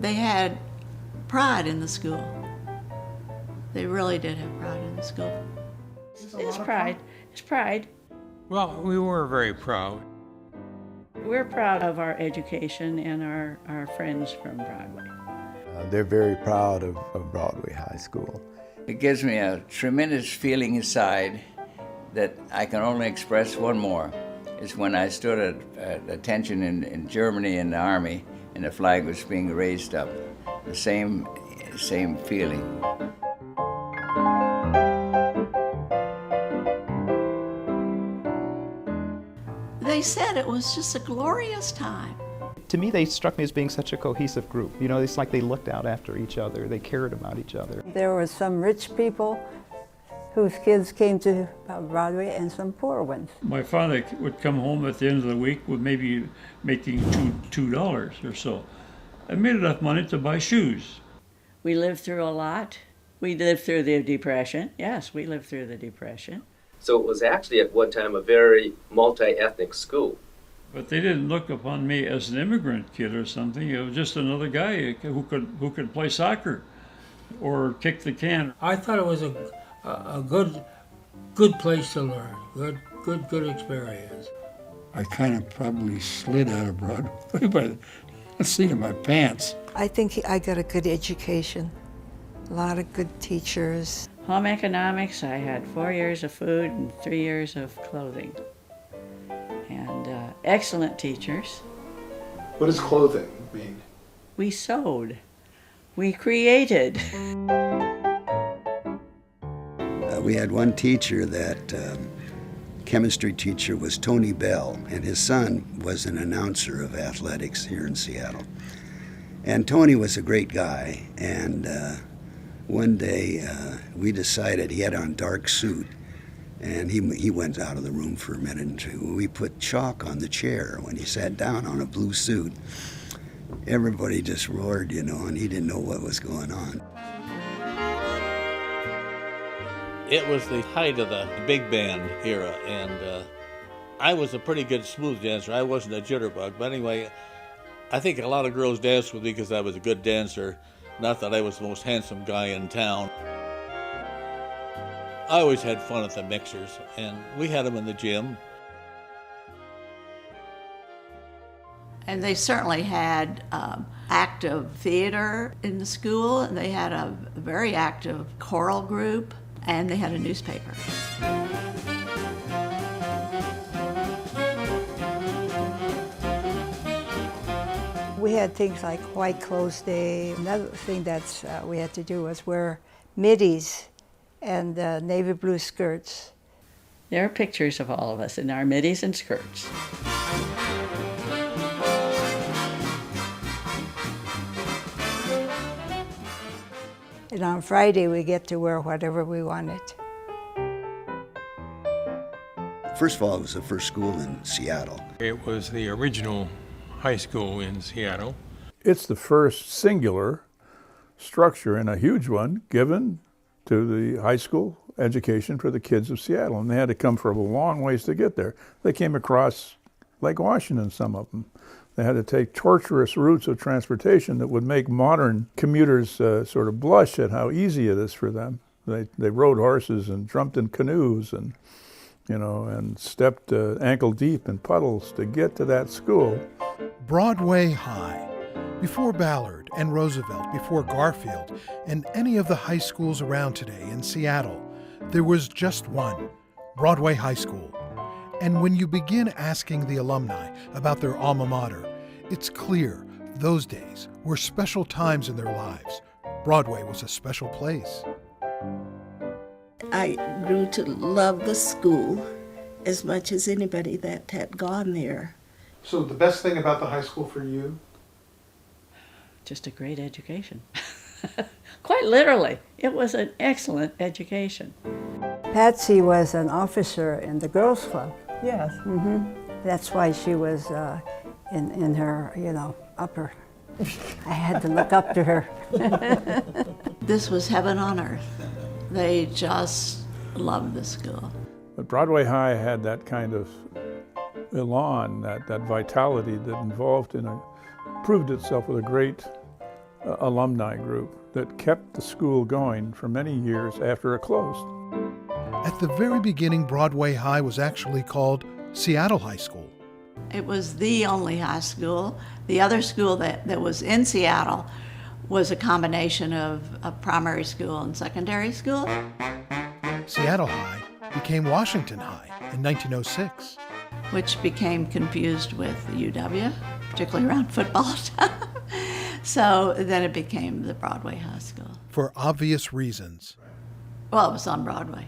they had pride in the school. They really did have pride in the school. It's pride. It's pride. Well, we were very proud. We're proud of our education and our friends from Broadway. They're very proud of Broadway High School. It gives me a tremendous feeling inside that I can only express one more. It's when I stood at attention in Germany in the Army and the flag was being raised up. The same feeling. They said it was just a glorious time. To me, they struck me as being such a cohesive group. You know, it's like they looked out after each other. They cared about each other. There were some rich people whose kids came to Broadway and some poor ones. My father would come home at the end of the week with maybe making $2 or so. I made enough money to buy shoes. We lived through a lot. We lived through the Depression. Yes, we lived through the Depression. So it was actually at one time a very multi-ethnic school. But they didn't look upon me as an immigrant kid or something. It was just another guy who could play soccer or kick the can. I thought it was a good place to learn. Good experience. I kind of probably slid out of Broadway by the seat of my pants. I think I got a good education. A lot of good teachers. Home economics, I had 4 years of food and 3 years of clothing. And excellent teachers. What does clothing mean? We sewed. We created. We had one teacher that, chemistry teacher was Tony Bell, and his son was an announcer of athletics here in Seattle. And Tony was a great guy, and one day we decided he had on a dark suit, and he went out of the room for a minute and two. We put chalk on the chair when he sat down on a blue suit. Everybody just roared, you know, and he didn't know what was going on. It was the height of the big band era, and I was a pretty good smooth dancer. I wasn't a jitterbug, but anyway, I think a lot of girls danced with me because I was a good dancer, not that I was the most handsome guy in town. I always had fun at the mixers, and we had them in the gym. And they certainly had active theater in the school, and they had a very active choral group, and they had a newspaper. We had things like White Clothes Day. Another thing that we had to do was wear middies and navy blue skirts. There are pictures of all of us in our middies and skirts. And on Friday, we get to wear whatever we wanted. First of all, it was the first school in Seattle. It was the original high school in Seattle. It's the first singular structure, and a huge one, given to the high school education for the kids of Seattle. And they had to come from a long ways to get there. They came across Lake Washington, some of them. They had to take tortuous routes of transportation that would make modern commuters sort of blush at how easy it is for them. They rode horses and jumped in canoes and, you know, and stepped ankle deep in puddles to get to that school. Broadway High. Before Ballard and Roosevelt, before Garfield, and any of the high schools around today in Seattle, there was just one, Broadway High School. And when you begin asking the alumni about their alma mater, it's clear those days were special times in their lives. Broadway was a special place. I grew to love the school as much as anybody that had gone there. So the best thing about the high school for you? Just a great education. Quite literally, it was an excellent education. Patsy was an officer in the girls' club. Yes. Mm-hmm. That's why she was in her, you know, upper. I had to look up to her. This was heaven on earth. They just loved the school. But Broadway High had that kind of elan, that vitality that involved proved itself with a great alumni group that kept the school going for many years after it closed. At the very beginning, Broadway High was actually called Seattle High School. It was the only high school. The other school that was in Seattle was a combination of a primary school and secondary school. Seattle High became Washington High in 1906. Which became confused with the UW, particularly around football time. So then it became the Broadway High School. For obvious reasons. Well, it was on Broadway.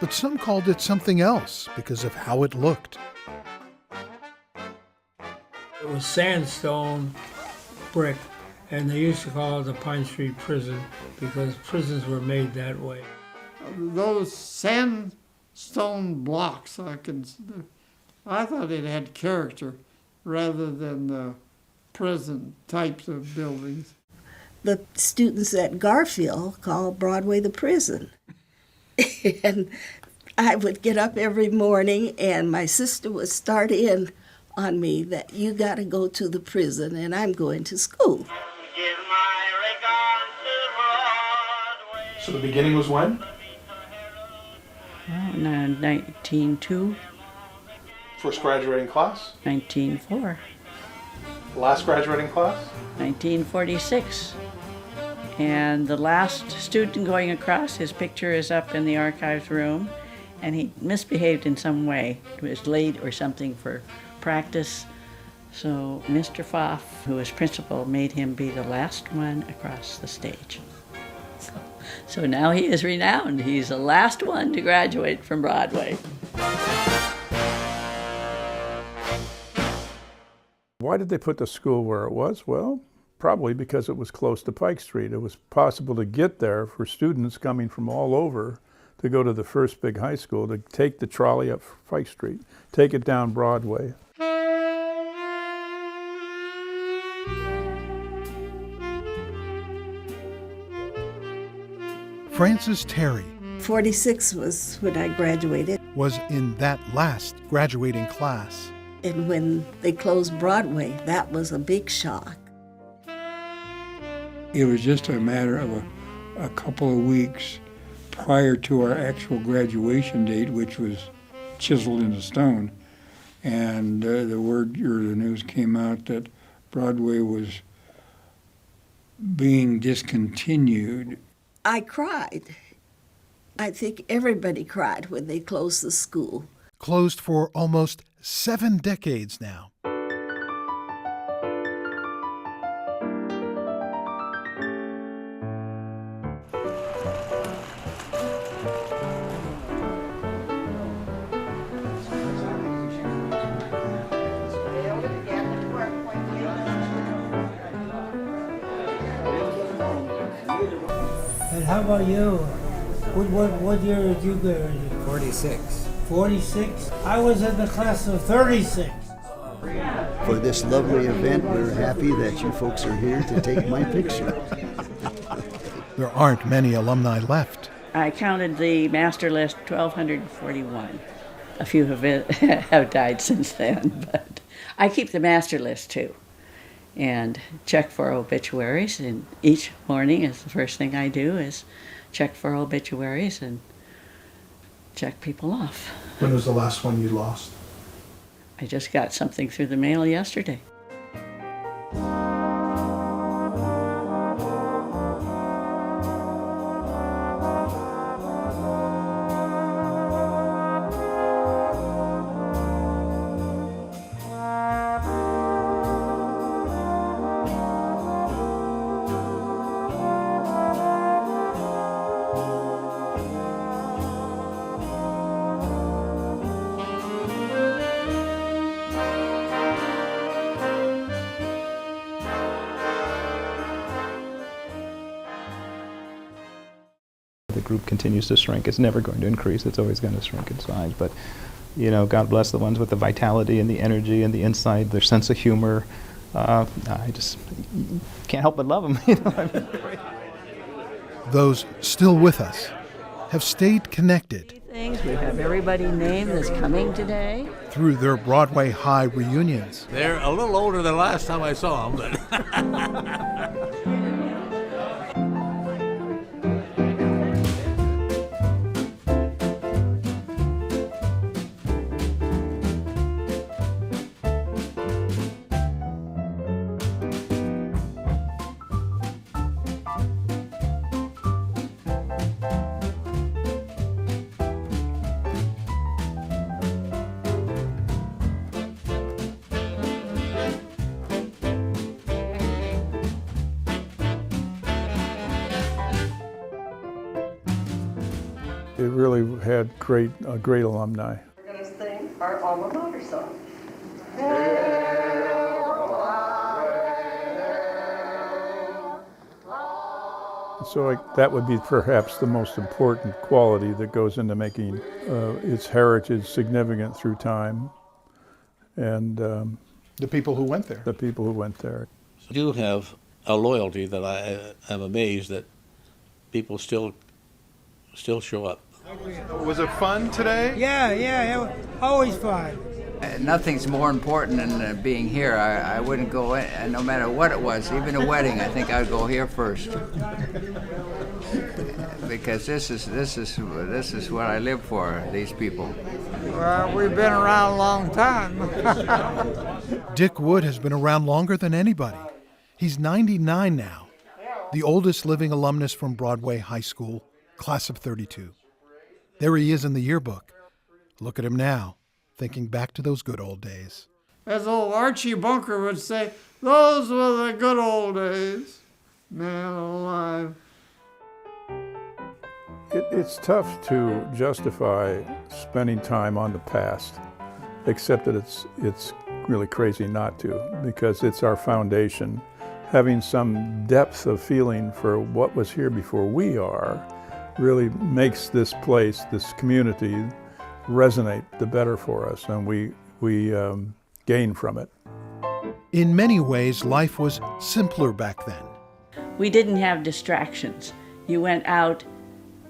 But some called it something else because of how it looked. It was sandstone brick, and they used to call it the Pine Street Prison because prisons were made that way. Those sandstone blocks, I thought it had character rather than the prison types of buildings. The students at Garfield called Broadway the prison. And I would get up every morning and my sister would start in on me that you got to go to the prison and I'm going to school. So the beginning was when? Well, 1902. First graduating class? 1904. Last graduating class? 1946. And the last student going across, his picture is up in the archives room, and he misbehaved in some way. He was late or something for practice. So Mr. Pfaff, who was principal, made him be the last one across the stage. So now he is renowned. He's the last one to graduate from Broadway. Why did they put the school where it was? Well, probably because it was close to Pike Street. It was possible to get there for students coming from all over to go to the first big high school, to take the trolley up Pike Street, take it down Broadway. Frances Terry 46 was when I graduated. Was in that last graduating class. And when they closed Broadway, that was a big shock. It was just a matter of a couple of weeks prior to our actual graduation date, which was chiseled into stone. And the word or the news came out that Broadway was being discontinued. I cried. I think everybody cried when they closed the school. Closed for almost 7 decades now. And how about you? What year did you graduate? 46. 46? I was in the class of 36. For this lovely event, we're happy that you folks are here to take my picture. There aren't many alumni left. I counted the master list, 1,241. A few have died since then, but I keep the master list too. And check for obituaries, and each morning is the first thing I do is check for obituaries and check people off. When was the last one you lost? I just got something through the mail yesterday. The group continues to shrink. It's never going to increase. It's always going to shrink in size. But, you know, God bless the ones with the vitality and the energy and the insight, their sense of humor. I just can't help but love them. You know? Those still with us have stayed connected. We have everybody named that's coming today. through their Broadway High reunions. They're a little older than last time I saw them, but It really had great alumni. We're going to sing our alma mater song. So that would be perhaps the most important quality that goes into making its heritage significant through time. And the people who went there. The people who went there. I do have a loyalty that I am amazed that people still show up. Was it fun today? Yeah, it was always fun. Nothing's more important than being here. I wouldn't go in, no matter what it was, even a wedding. I think I'd go here first, because this is what I live for. These people. Well, we've been around a long time. Dick Wood has been around longer than anybody. He's 99 now, the oldest living alumnus from Broadway High School, class of 32. There he is in the yearbook. Look at him now, thinking back to those good old days. As old Archie Bunker would say, those were the good old days. Man alive. It's tough to justify spending time on the past, except that it's really crazy not to, because it's our foundation. Having some depth of feeling for what was here before we are really makes this place, this community, resonate the better for us, and we gain from it. In many ways, life was simpler back then. We didn't have distractions. You went out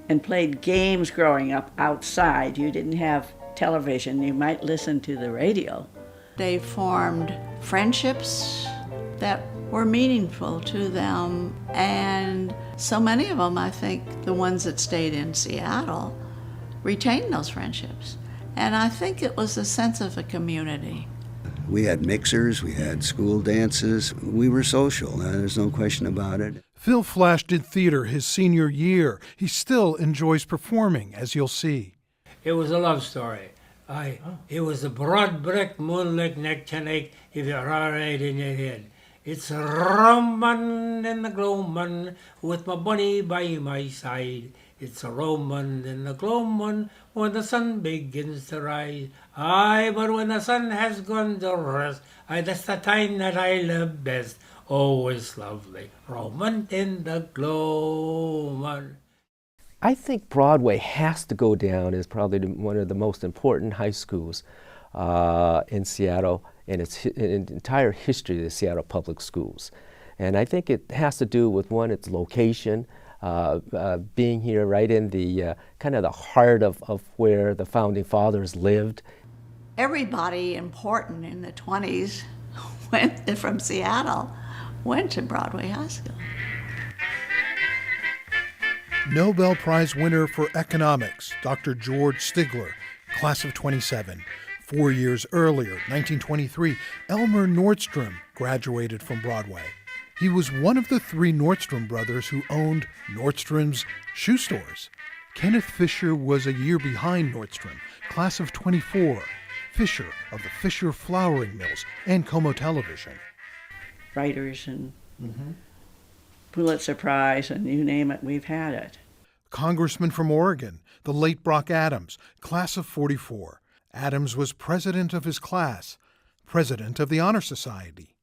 and played games growing up outside. You didn't have television. You might listen to the radio. They formed friendships that were meaningful to them, and so many of them, I think, the ones that stayed in Seattle, retained those friendships. And I think it was a sense of a community. We had mixers, we had school dances, we were social, there's no question about it. Phil Flash did theater his senior year. He still enjoys performing, as you'll see. It was a love story. It was a broad brick moonlit neck tonight, if you're all right in your head. It's a Roman and the Gloman with my bunny by my side. It's a Roman and the Gloman when the sun begins to rise. Aye, but when the sun has gone to rest, that's the time that I love best. Oh, it's lovely, Roman and the Gloman. I think Broadway has to go down as probably one of the most important high schools in Seattle in its entire history of the Seattle Public Schools. And I think it has to do with, one, its location, being here right in the kind of the heart of where the Founding Fathers lived. Everybody important in the 20s from Seattle went to Broadway High School. Nobel Prize winner for economics, Dr. George Stigler, class of 27. 4 years earlier, 1923, Elmer Nordstrom graduated from Broadway. He was one of the three Nordstrom brothers who owned Nordstrom's shoe stores. Kenneth Fisher was a year behind Nordstrom, class of 24. Fisher of the Fisher Flouring Mills and Como Television. Writers and Pulitzer Prize and you name it, we've had it. Congressman from Oregon, the late Brock Adams, class of 44. Adams was president of his class, president of the Honor Society.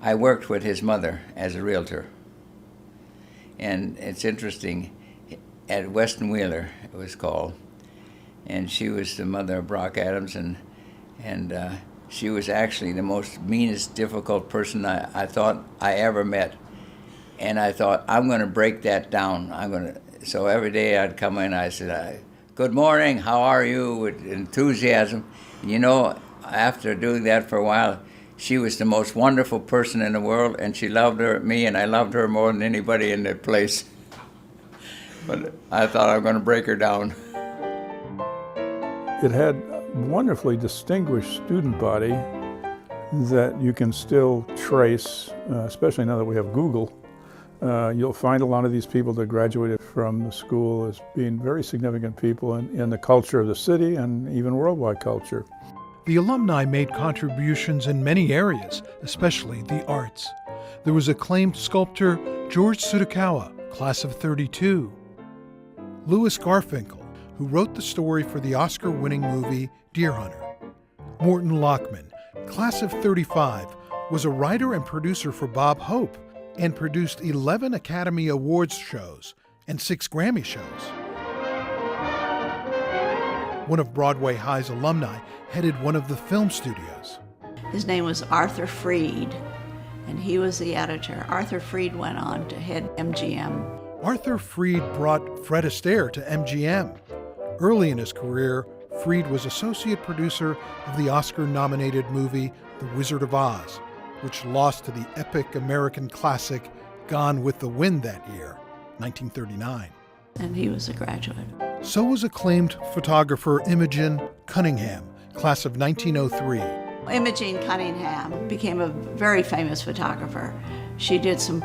I worked with his mother as a realtor. And it's interesting, at Weston Wheeler, it was called, and she was the mother of Brock Adams, and she was actually the most meanest, difficult person I thought I ever met. And I thought, I'm going to break that down. So every day I'd come in, I said, good morning, how are you, with enthusiasm. You know, after doing that for a while, she was the most wonderful person in the world, and she loved me, and I loved her more than anybody in the place. But I thought I was going to break her down. It had a wonderfully distinguished student body that you can still trace, especially now that we have Google. You'll find a lot of these people that graduated from the school as being very significant people in the culture of the city and even worldwide culture. The alumni made contributions in many areas, especially the arts. There was acclaimed sculptor George Tsutakawa, class of '32. Louis Garfinkel, who wrote the story for the Oscar-winning movie Deer Hunter. Morton Lockman, class of '35, was a writer and producer for Bob Hope and produced 11 Academy Awards shows and 6 Grammy shows. One of Broadway High's alumni headed one of the film studios. His name was Arthur Freed, and he was the editor. Arthur Freed went on to head MGM. Arthur Freed brought Fred Astaire to MGM. Early in his career, Freed was associate producer of the Oscar-nominated movie The Wizard of Oz, which lost to the epic American classic Gone with the Wind that year, 1939. And he was a graduate. So was acclaimed photographer Imogen Cunningham, class of 1903. Imogen Cunningham became a very famous photographer. She did some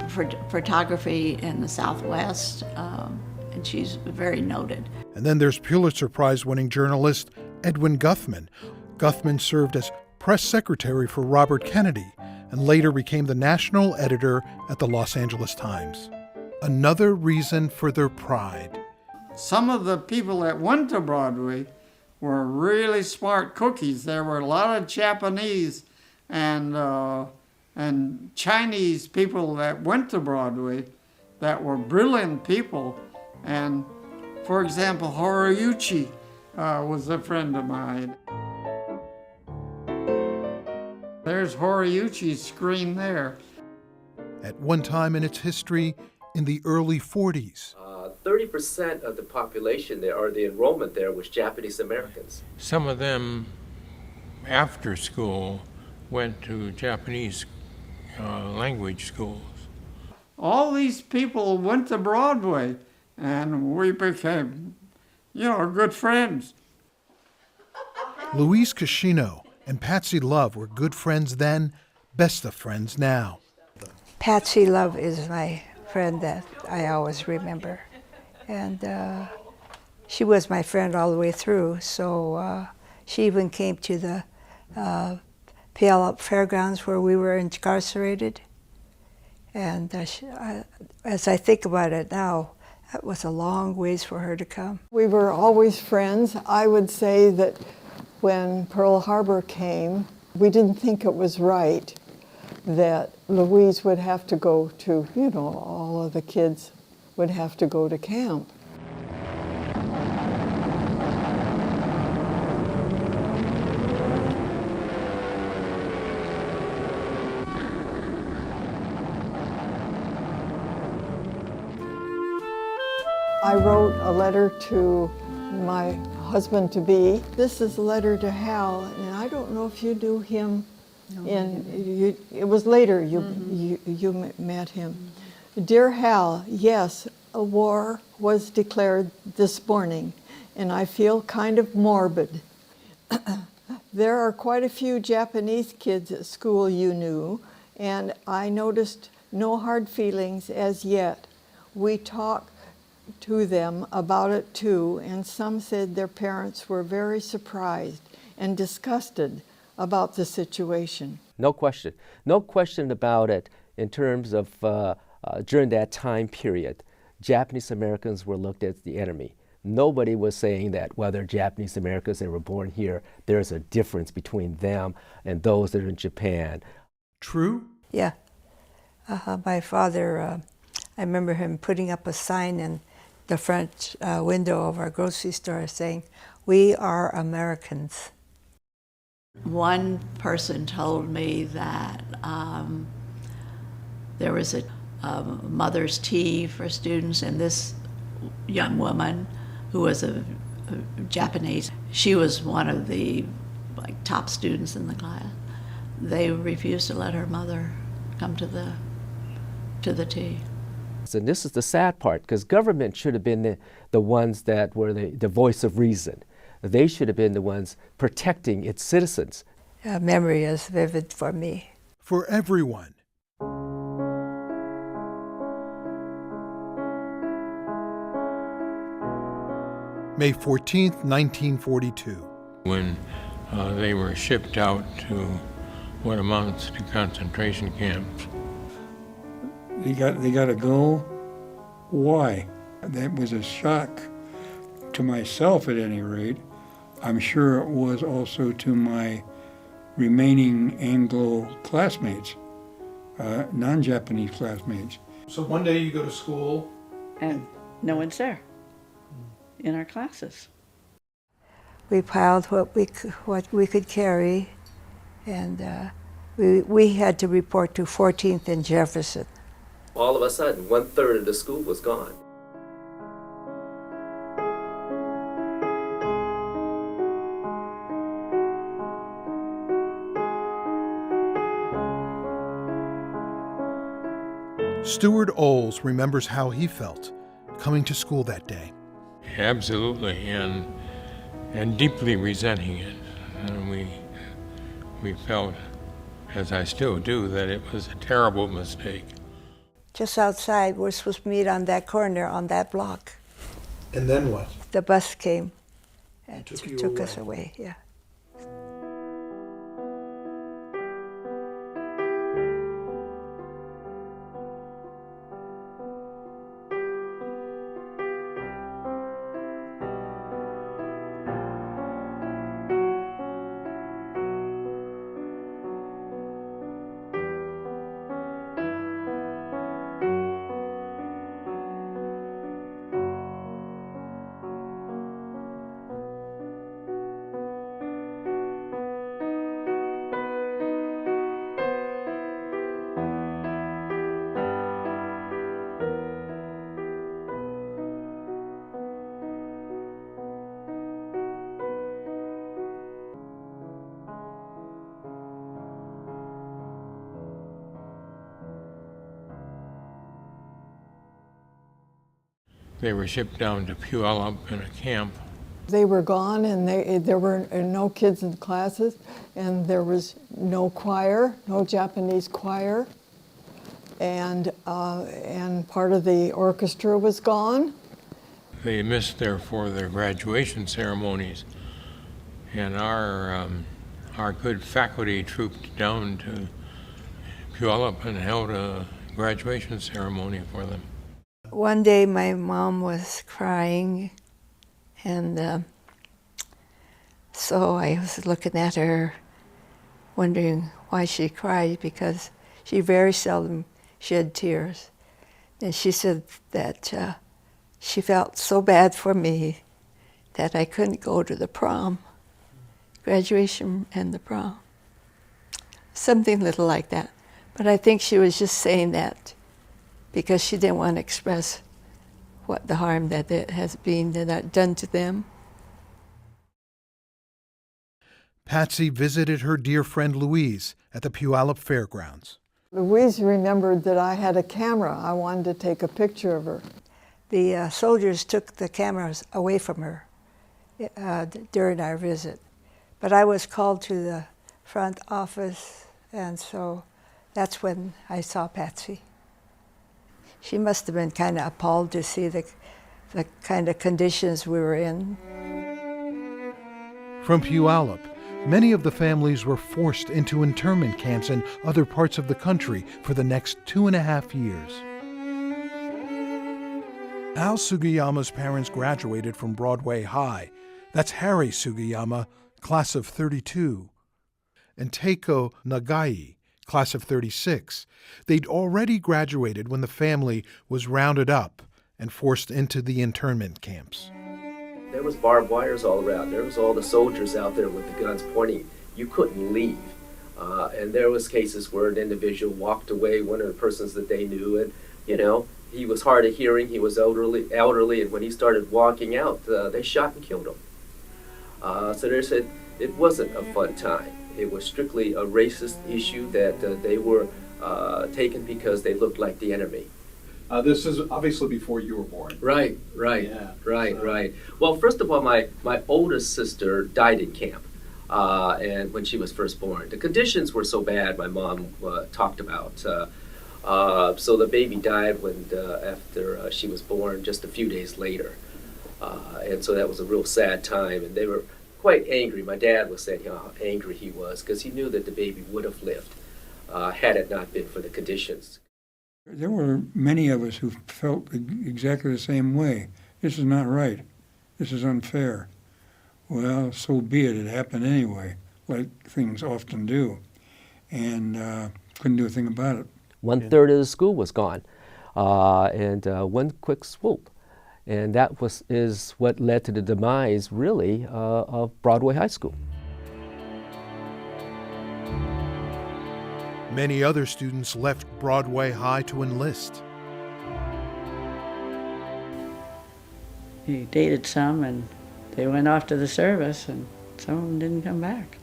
photography in the Southwest, and she's very noted. And then there's Pulitzer Prize-winning journalist Edwin Guthman. Guthman served as press secretary for Robert Kennedy and later became the national editor at the Los Angeles Times. Another reason for their pride. Some of the people that went to Broadway were really smart cookies. There were a lot of Japanese and Chinese people that went to Broadway that were brilliant people. And for example, Horiyuchi was a friend of mine. There's Horiyuchi's screen there. At one time in its history, in the early 40s. 30% of the population there, or the enrollment there, was Japanese Americans. Some of them, after school, went to Japanese language schools. All these people went to Broadway, and we became, good friends. Louise Cascino and Patsy Love were good friends then, best of friends now. Patsy Love is my friend that I always remember. And she was my friend all the way through, so she even came to the Puyallup Fairgrounds where we were incarcerated. And as I think about it now, that was a long ways for her to come. We were always friends. I would say that when Pearl Harbor came, we didn't think it was right that Louise would have to go to, all of the kids would have to go to camp. I wrote a letter to my husband-to-be. This is a letter to Hal, and I don't know if you knew him. It was later you met him. Dear Hal, yes, a war was declared this morning, and I feel kind of morbid. There are quite a few Japanese kids at school you knew, and I noticed no hard feelings as yet. We talked to them about it too, and some said their parents were very surprised and disgusted about the situation. No question about it in terms of during that time period, Japanese Americans were looked at as the enemy. Nobody was saying that whether Japanese Americans that were born here, there's a difference between them and those that are in Japan. True? Yeah. My father, I remember him putting up a sign in the front window of our grocery store saying, "We are Americans." One person told me that there was a mother's tea for students, and this young woman, who was a Japanese, she was one of the like top students in the class. They refused to let her mother come to the tea. And this is the sad part, because government should have been the ones that were the voice of reason. They should have been the ones protecting its citizens. Memory is vivid for me. For everyone. May 14th, 1942. When they were shipped out to what amounts to concentration camps. They got to go. Why? That was a shock to myself, at any rate. I'm sure it was also to my remaining Anglo classmates, non-Japanese classmates. So one day you go to school, and no one's there in our classes. We piled what we could carry, and we had to report to 14th and Jefferson. All of a sudden, 1/3 of the school was gone. Stuart Oles remembers how he felt coming to school that day. Absolutely, and deeply resenting it. And we felt, as I still do, that it was a terrible mistake. Just outside, we're supposed to meet on that corner, on that block. and then what? The bus came and took us away, yeah. They were shipped down to Puyallup in a camp. They were gone, and there were no kids in classes, and there was no choir, no Japanese choir, and part of the orchestra was gone. They missed, therefore, their graduation ceremonies, and our good faculty trooped down to Puyallup and held a graduation ceremony for them. One day my mom was crying, and so I was looking at her, wondering why she cried, because she very seldom shed tears. And she said that she felt so bad for me that I couldn't go to the prom, graduation and the prom. Something little like that. But I think she was just saying that because she didn't want to express what the harm that it has been done to them. Patsy visited her dear friend Louise at the Puyallup Fairgrounds. Louise remembered that I had a camera. I wanted to take a picture of her. The soldiers took the cameras away from her during our visit. But I was called to the front office, and so that's when I saw Patsy. She must have been kind of appalled to see the kind of conditions we were in. From Puyallup, many of the families were forced into internment camps in other parts of the country for the next 2.5 years. Al Sugiyama's parents graduated from Broadway High. That's Harry Sugiyama, class of '32, and Teiko Nagai, class of '36. They'd already graduated when the family was rounded up and forced into the internment camps. There was barbed wires all around. There was all the soldiers out there with the guns pointing. You couldn't leave. And there was cases where an individual walked away, one of the persons that they knew, and, you know, he was hard of hearing, he was elderly, and when he started walking out, they shot and killed him. So they said, it wasn't a fun time. It was strictly a racist issue that they were taken because they looked like the enemy. This is obviously before you were born. Right. Well, first of all, my oldest sister died in camp, and when she was first born. The conditions were so bad, my mom talked about. So the baby died after she was born, just a few days later. And so that was a real sad time, and they were quite angry. My dad was saying how angry he was because he knew that the baby would have lived had it not been for the conditions. There were many of us who felt exactly the same way. This is not right. This is unfair. Well, so be it. It happened anyway, like things often do. And couldn't do a thing about it. 1/3 of the school was gone, and one quick swoop. And that is what led to the demise, really, of Broadway High School. Many other students left Broadway High to enlist. He dated some, and they went off to the service, and some of them didn't come back.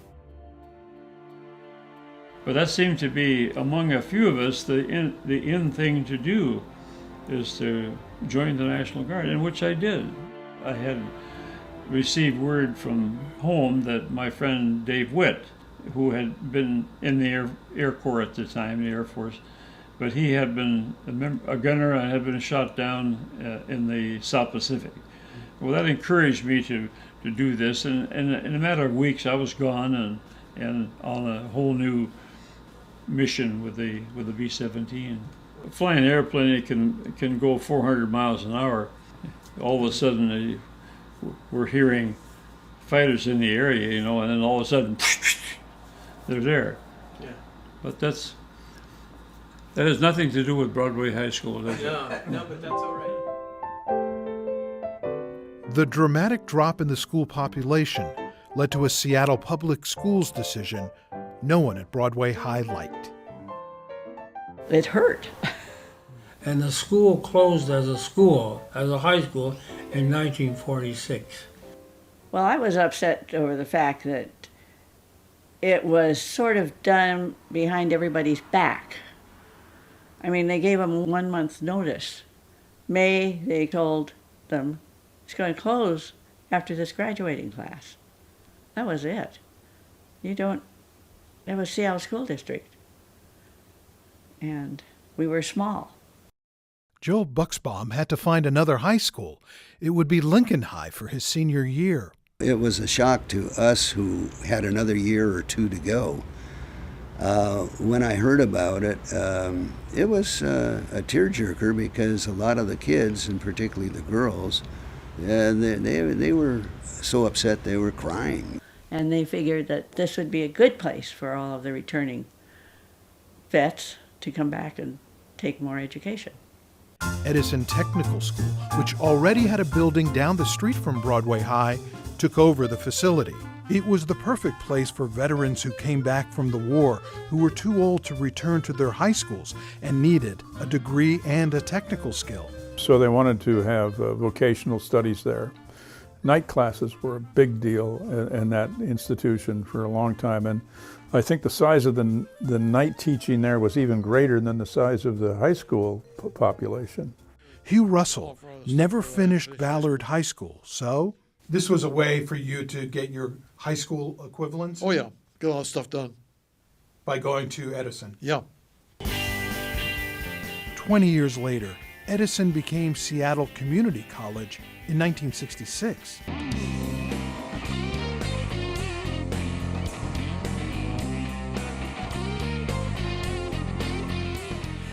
But that seemed to be, among a few of us, the in thing to do is to join the National Guard, and which I did. I had received word from home that my friend Dave Witt, who had been in the Air Corps at the time, the Air Force, but he had been a gunner and had been shot down in the South Pacific. Well, that encouraged me to do this, and in a matter of weeks I was gone and on a whole new mission with the B-17. Flying an airplane, it can go 400 miles an hour. All of a sudden, we're hearing fighters in the area, and then all of a sudden, they're there. Yeah. But that has nothing to do with Broadway High School, does it? No, but that's all right. The dramatic drop in the school population led to a Seattle Public Schools decision no one at Broadway High liked. It hurt. And the school closed as a high school, in 1946. Well, I was upset over the fact that it was sort of done behind everybody's back. I mean, they gave them 1 month's notice. May, they told them, it's going to close after this graduating class. That was it. That was Seattle School District. And we were small. Joel Buxbaum had to find another high school. It would be Lincoln High for his senior year. It was a shock to us who had another year or two to go. When I heard about it, it was a tearjerker because a lot of the kids, and particularly the girls, they were so upset they were crying. And they figured that this would be a good place for all of the returning vets to come back and take more education. Edison Technical School, which already had a building down the street from Broadway High, took over the facility. It was the perfect place for veterans who came back from the war, who were too old to return to their high schools and needed a degree and a technical skill. So they wanted to have vocational studies there. Night classes were a big deal in that institution for a long time, and I think the size of the night teaching there was even greater than the size of the high school population. Hugh Russell never finished Ballard High School, so This was a way for you to get your high school equivalents? Oh, yeah. Get all that stuff done. By going to Edison? Yeah. 20 years later, Edison became Seattle Community College in 1966.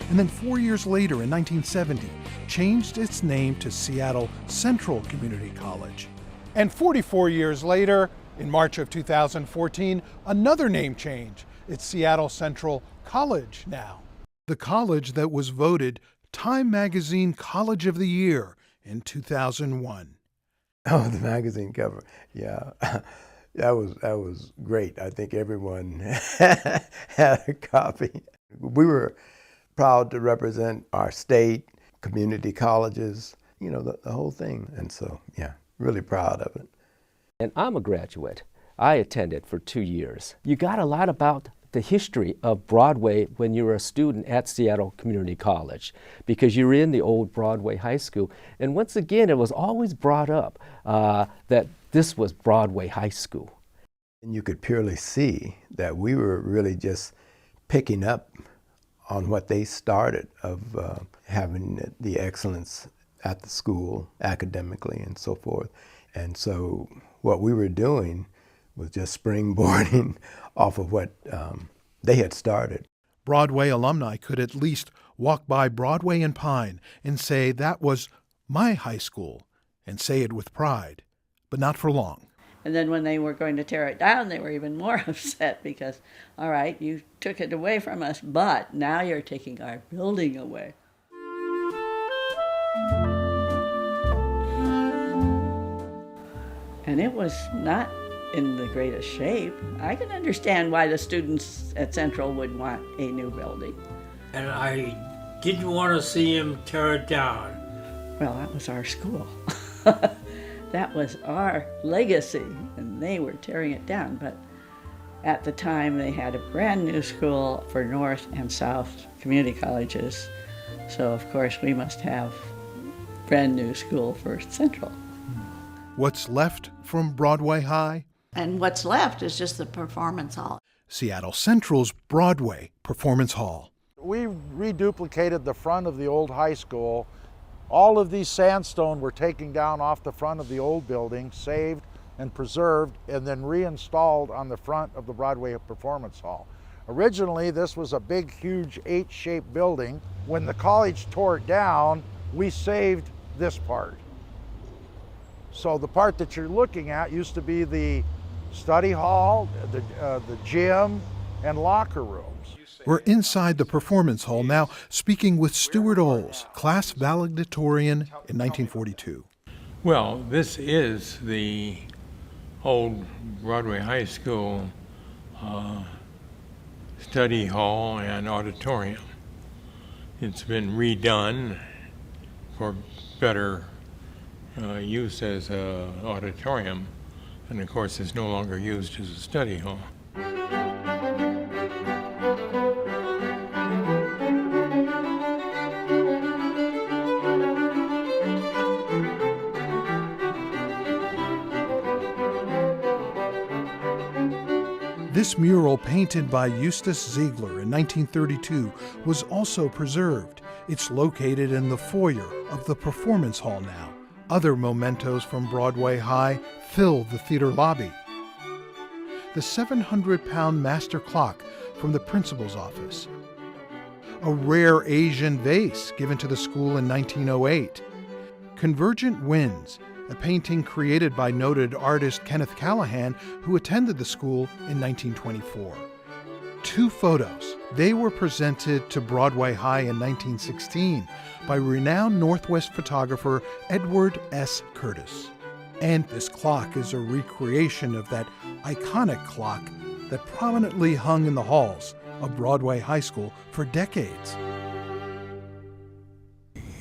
And then 4 years later, in 1970, changed its name to Seattle Central Community College. And 44 years later, in March of 2014, another name change. It's Seattle Central College now. The college that was voted Time Magazine College of the Year in 2001. Oh, the magazine cover. Yeah. That was great. I think everyone had a copy. We were proud to represent our state, community colleges, the whole thing. And so, yeah, really proud of it. And I'm a graduate I attended for 2 years. You got a lot about the history of Broadway when you were a student at Seattle Community College, because you were in the old Broadway High School. And once again, it was always brought up that this was Broadway High School. And you could purely see that we were really just picking up on what they started of having the excellence at the school academically and so forth. And so what we were doing was just springboarding off of what they had started. Broadway alumni could at least walk by Broadway and Pine and say that was my high school, and say it with pride, but not for long. And then when they were going to tear it down, they were even more upset because, all right, you took it away from us, but now you're taking our building away. And it was not in the greatest shape. I can understand why the students at Central would want a new building. And I didn't want to see him tear it down. Well, that was our school. That was our legacy, and they were tearing it down. But at the time, they had a brand new school for North and South community colleges. So, of course, we must have a brand new school for Central. What's left from Broadway High? And what's left is just the performance hall. Seattle Central's Broadway Performance Hall. We reduplicated the front of the old high school. All of these sandstone were taken down off the front of the old building, saved and preserved, and then reinstalled on the front of the Broadway Performance Hall. Originally, this was a big, huge 8-shaped building. When the college tore it down, we saved this part. So the part that you're looking at used to be the study hall, the gym, and locker rooms. We're inside the performance hall now, speaking with Stuart Olds, class valedictorian in 1942. Well, this is the old Broadway High School study hall and auditorium. It's been redone for better use as an auditorium, and of course it's no longer used as a study hall. This mural, painted by Eustace Ziegler in 1932, was also preserved. It's located in the foyer of the performance hall now. Other mementos from Broadway High fill the theater lobby. The 700-pound master clock from the principal's office. A rare Asian vase given to the school in 1908. Convergent Winds, a painting created by noted artist Kenneth Callahan, who attended the school in 1924. 2 photos. They were presented to Broadway High in 1916 by renowned Northwest photographer Edward S. Curtis. And this clock is a recreation of that iconic clock that prominently hung in the halls of Broadway High School for decades.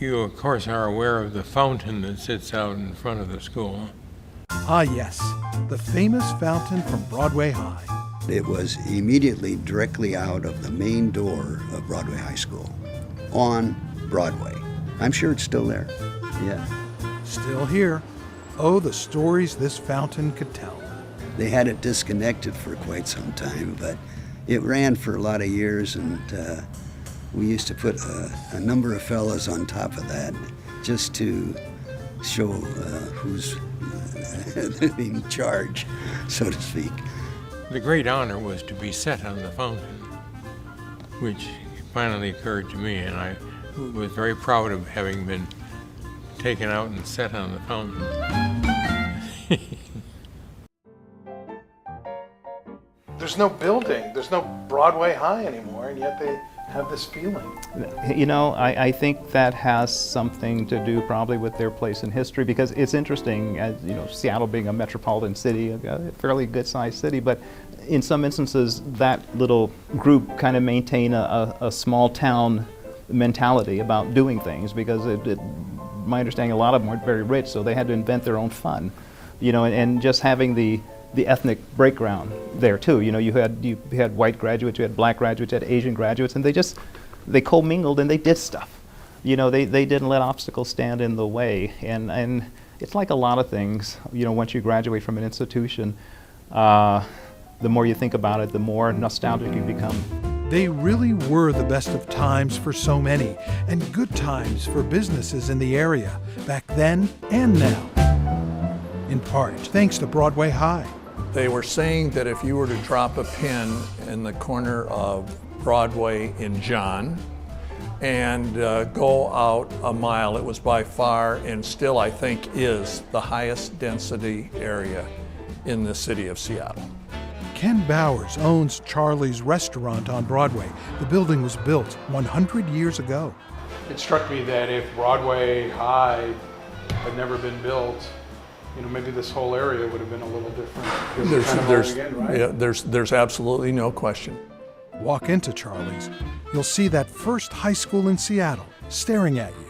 You, of course, are aware of the fountain that sits out in front of the school. Ah, yes, the famous fountain from Broadway High. It was immediately directly out of the main door of Broadway High School on Broadway. I'm sure it's still there. Yeah. Still here. Oh, the stories this fountain could tell. They had it disconnected for quite some time, but it ran for a lot of years, and we used to put a number of fellas on top of that just to show who's in charge, so to speak. The great honor was to be set on the fountain, which finally occurred to me, and I was very proud of having been taken out and set on the fountain. There's no building, there's no Broadway High anymore, and yet they have this feeling. You know, I think that has something to do probably with their place in history, because it's interesting, as you know, Seattle being a metropolitan city, a fairly good-sized city, but in some instances that little group kind of maintain a small town mentality about doing things, because my understanding, a lot of them weren't very rich, so they had to invent their own fun, you know, and just having the the ethnic breakground there too. You know, you had white graduates, you had black graduates, you had Asian graduates, and they commingled and they did stuff. You know, they didn't let obstacles stand in the way. And it's like a lot of things. You know, once you graduate from an institution, the more you think about it, the more nostalgic you become. They really were the best of times for so many, and good times for businesses in the area, back then and now. In part, thanks to Broadway High. They were saying that if you were to drop a pin in the corner of Broadway in John and go out a mile, it was by far, and still I think is, the highest density area in the city of Seattle. Ken Bowers owns Charlie's Restaurant on Broadway. The building was built 100 years ago. It struck me that if Broadway High had never been built, you know, maybe this whole area would have been a little different. There's absolutely no question. Walk into Charlie's, you'll see that first high school in Seattle staring at you.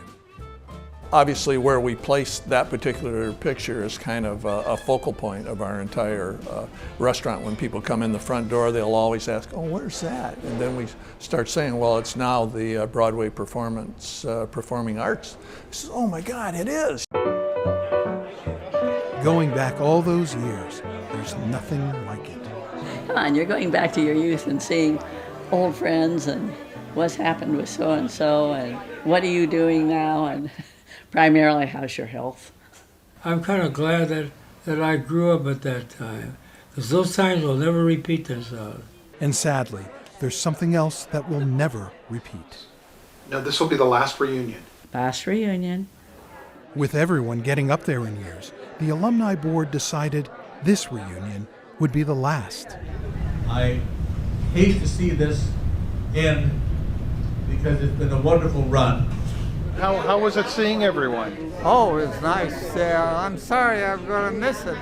Obviously, where we place that particular picture is kind of a focal point of our entire restaurant. When people come in the front door, they'll always ask, "Oh, where's that?" And then we start saying, "Well, it's now the Broadway Performing Arts." He says, "Oh my God, it is!" Going back all those years, there's nothing like it. Come on, you're going back to your youth and seeing old friends and what's happened with so-and-so and what are you doing now, and primarily, how's your health? I'm kind of glad that I grew up at that time, because those times will never repeat themselves. And sadly, there's something else that will never repeat. Now, this will be the last reunion. Last reunion. With everyone getting up there in years, the alumni board decided this reunion would be the last. I hate to see this end because it's been a wonderful run. How was it seeing everyone? Oh, it's nice. I'm sorry I'm going to miss it.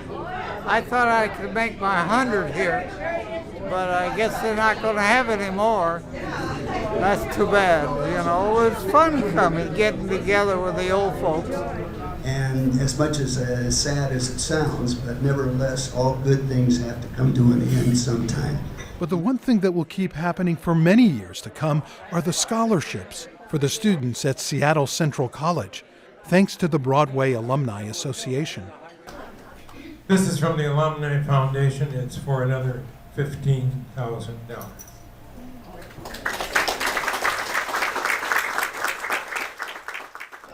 I thought I could make my 100 here, but I guess they're not going to have any more. That's too bad. You know, it's fun getting together with the old folks. And as much as sad as it sounds, but nevertheless, all good things have to come to an end sometime. But the one thing that will keep happening for many years to come are the scholarships for the students at Seattle Central College, thanks to the Broadway Alumni Association. This is from the Alumni Foundation. It's for another $15,000.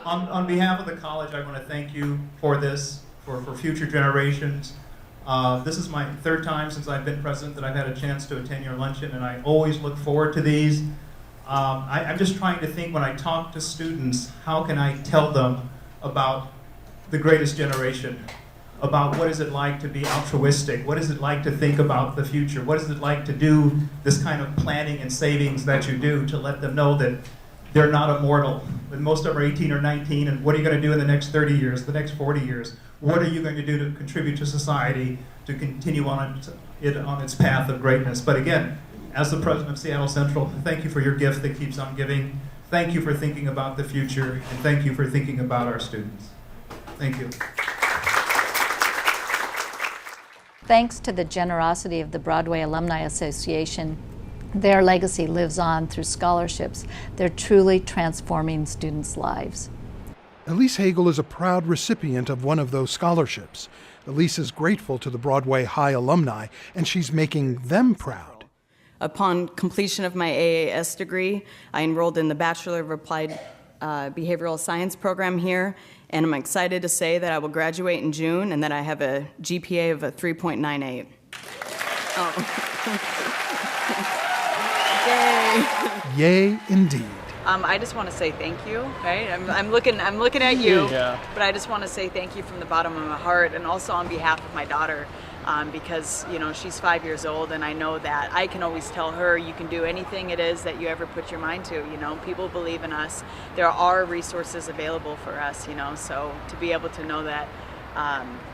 On behalf of the college, I want to thank you for this, for future generations. This is my third time since I've been president that I've had a chance to attend your luncheon, and I always look forward to these. I'm just trying to think, when I talk to students, how can I tell them about the greatest generation, about what is it like to be altruistic, what is it like to think about the future, what is it like to do this kind of planning and savings that you do, to let them know that they're not immortal. But most of them are 18 or 19, and what are you going to do in the next 30 years, the next 40 years? What are you going to do to contribute to society to continue on its path of greatness? But again, as the president of Seattle Central, thank you for your gift that keeps on giving. Thank you for thinking about the future, and thank you for thinking about our students. Thank you. Thanks to the generosity of the Broadway Alumni Association, their legacy lives on through scholarships. They're truly transforming students' lives. Elise Hagel is a proud recipient of one of those scholarships. Elise is grateful to the Broadway High alumni, and she's making them proud. Upon completion of my AAS degree, I enrolled in the Bachelor of Applied Behavioral Science program here, and I'm excited to say that I will graduate in June and that I have a GPA of a 3.98. Yay! Yay, indeed. I just want to say thank you, right? I'm looking at you, yeah. But I just want to say thank you from the bottom of my heart, and also on behalf of my daughter, because she's 5 years old, and I know that I can always tell her, you can do anything it is that you ever put your mind to. People believe in us. There are resources available for us. So to be able to know that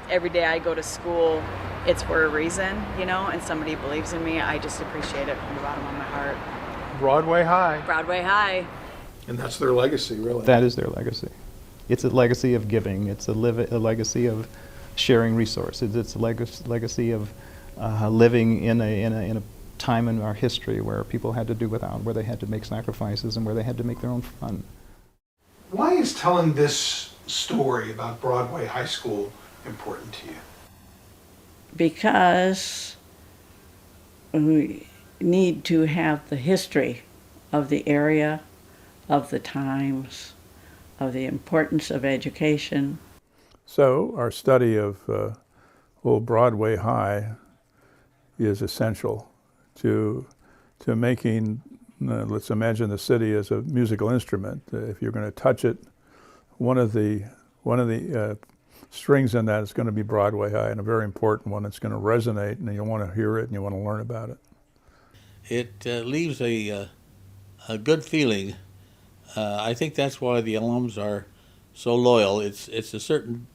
every day I go to school, it's for a reason, and somebody believes in me. I just appreciate it from the bottom of my heart. Broadway High. Broadway High. And that's their legacy, really. That is their legacy. It's a legacy of giving. It's a legacy of sharing resources. It's a legacy of living in a time in our history where people had to do without, where they had to make sacrifices, and where they had to make their own fun. Why is telling this story about Broadway High School important to you? Because we need to have the history of the area, of the times, of the importance of education. So our study of old Broadway High is essential to making, let's imagine the city as a musical instrument. If you're going to touch it, one of the strings in that is going to be Broadway High, and a very important one. It's going to resonate, and you want to hear it and you want to learn about it. It leaves a good feeling. I think that's why the alums are so loyal. It's a certain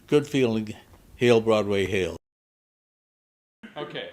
good feeling. Hail Broadway, hail. Okay.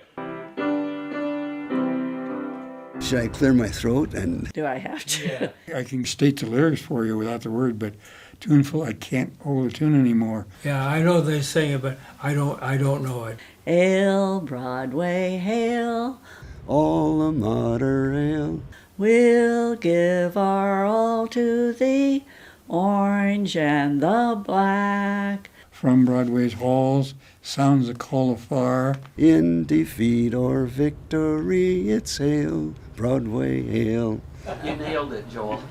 Should I clear my throat? And do I have to? Yeah. I can state the lyrics for you without the word, but tuneful, I can't hold a tune anymore. Yeah, I know they sing it, but I don't know it. Hail Broadway, hail. Alma mater, hail. We'll give our all to thee, orange and the black. From Broadway's halls sounds a call afar. In defeat or victory, it's hail, Broadway, hail. You nailed it, Joel.